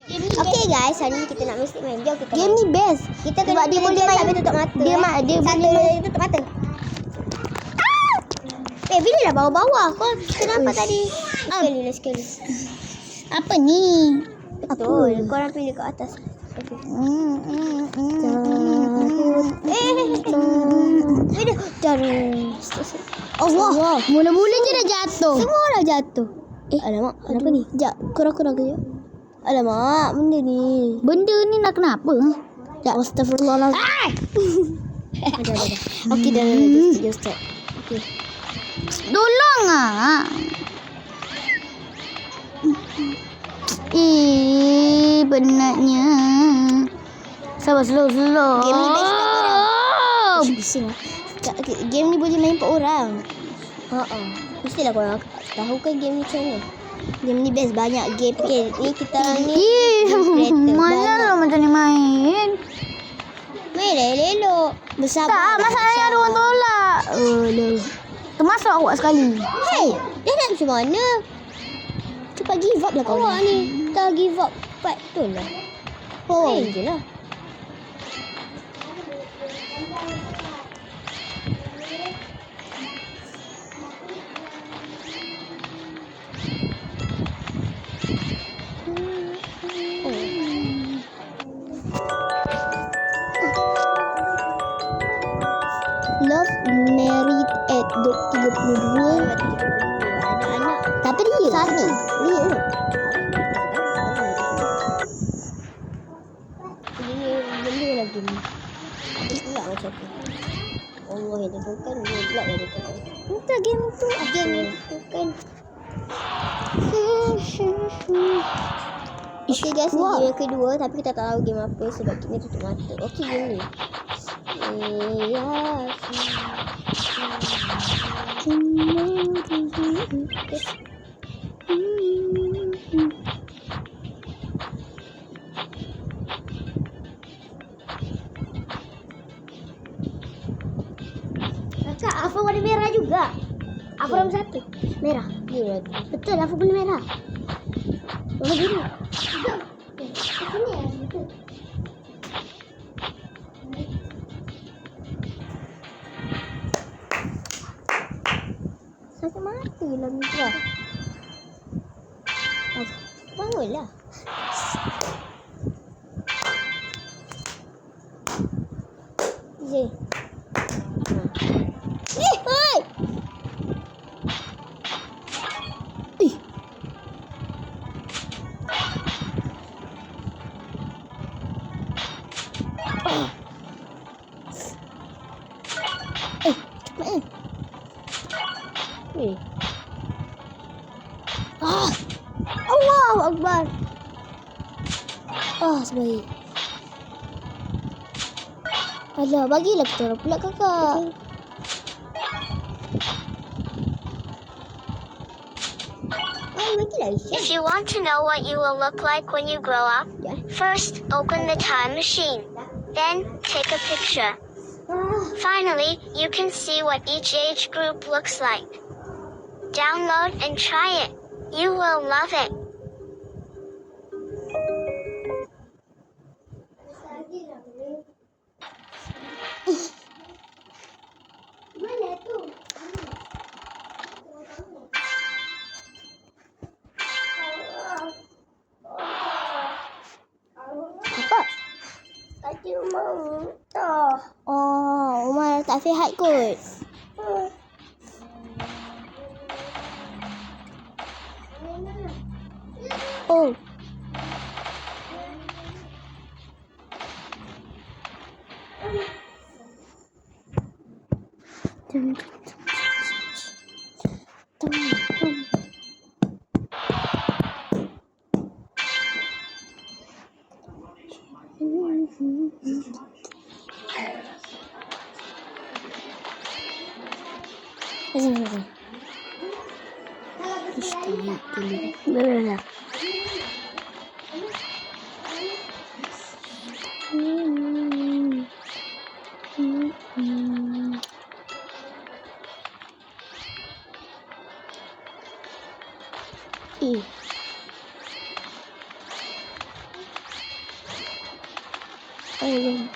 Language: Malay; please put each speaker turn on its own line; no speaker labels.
Okay guys, hari ni kita nak mesti main. Jom kita
Game ni best.
Kita kena
dia boleh main
sambil tutup mata.
Dia
Satu,
boleh main.
tutup mata. Bila dah bawah-bawah. Kau kita nampak tadi. Sekali.
Apa ni?
Betul. Korang pilih kat atas. Okay.
Allah. Mula-mula je dah jatuh.
Semua orang jatuh. Alamak, kenapa ni?
Sekejap, kurang-kurang kejap.
Alamak, benda ni.
Benda ni nak kenapa?
Sekejap, astagfirullahaladzim. Ada. Okey, dah. Just start. Okey.
Tolong ah. Benarnya. Sabar, slow.
Game ni best tak korang? Bising. Game ni boleh main 4 orang. Mestilah korang tahu kan game ni macam mana. Game ni best, banyak game. Okay, ni kita ni
mana lah macam ni main.
Main lah elok. Bersabar.
Tak, masalahnya ada orang tolak. Termasuk awak sekali.
Hey, dia nak macam mana? Cepat give up lah kau ni. Tak give up. Cepat betul lah. Main je lah. Love married at 32. Ada anak. Tapi dia. Satu. Dia tu. Benda lagi ni. Dia pula macam tu. Allah yang tentukan. Dia pula yang tentukan. Entah game tu. Game yang tentukan. Okay guys, ni game yang kedua. Tapi kita tak tahu game apa. Sebab kita tutup mata. Okay game ni. Kakak, Afa warna merah juga. Afa nombor 1. Merah. Ya, betul, Afa warna merah. Warna biru. Betul. Ini ya, betul. Sakit mati lah Mitra. Bangunlah. Hai! Allahu Akbar. Sebaik. Alah, bagilah kita orang pula kakak.
If you want to know what you will look like when you grow up, first open the time machine. Then take a picture. Finally, you can see what each age group looks like. Download and try it. You will love it.
Umar tak sihat kot.
Ayun.